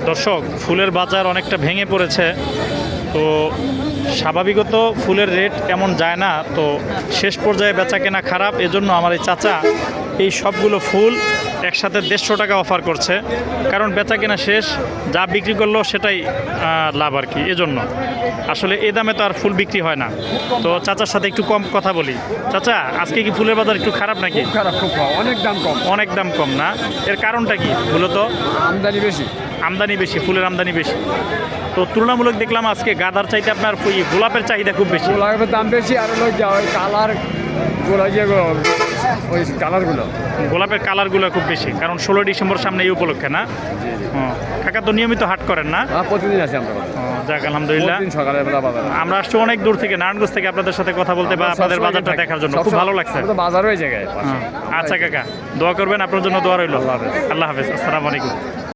দর্শক, ফুলের বাজার অনেকটা ভেঙে পড়েছে। তো স্বাভাবিকত ফুলের রেট এমন যায় না, তো শেষ পর্যায়ে বেচা কেনা খারাপ। এজন্য আমার এই চাচা এই সবগুলো ফুল একসাথে 150 টাকা অফার করছে, কারণ বেচা কেনা শেষ, যা বিক্রি করলো সেটাই লাভ আর কি। এজন্য আসলে এ দামে তো আর ফুল বিক্রি হয় না। তো চাচার সাথে একটু কম কথা বলি। চাচা, আজকে কি ফুলের বাজার একটু খারাপ নাকি? খারাপ, খুব কম, অনেক দাম কম। অনেক দাম কম না? এর কারণটা কি মূলত? আমদানি বেশি। আমদানি বেশি, ফুলের আমদানি বেশি। তো তুলনামূলক দেখলাম আজকে গাঁদার চাইতে আপনার গোলাপের চাহিদা খুব বেশি। গোলাপের দাম বেশি, আর হলো ওই কালার গোলা যেগুলো, ওই কালারগুলো, গোলাপের কালারগুলো খুব বেশি, কারণ 16 ডিসেম্বর সামনে এই উপলক্ষে না? কাকা তো নিয়মিত হাট করেন না? প্রতিদিন আছে আমরা। যাক, আলহামদুলিল্লাহ। সকালবেলা বাজার আমরা আসছি অনেক দূর থেকে, নারায়ণগঞ্জ থেকে আপনাদের সাথে কথা বলতে বা আপনাদের বাজারটা দেখার জন্য। খুব ভালো লাগছে। বাজার ওই জায়গায়। আচ্ছা কাকা, দোয়া করবেন, আপনার জন্য দোয়া রইল। আল্লাহ হাফেজ। আসসালামু আলাইকুম।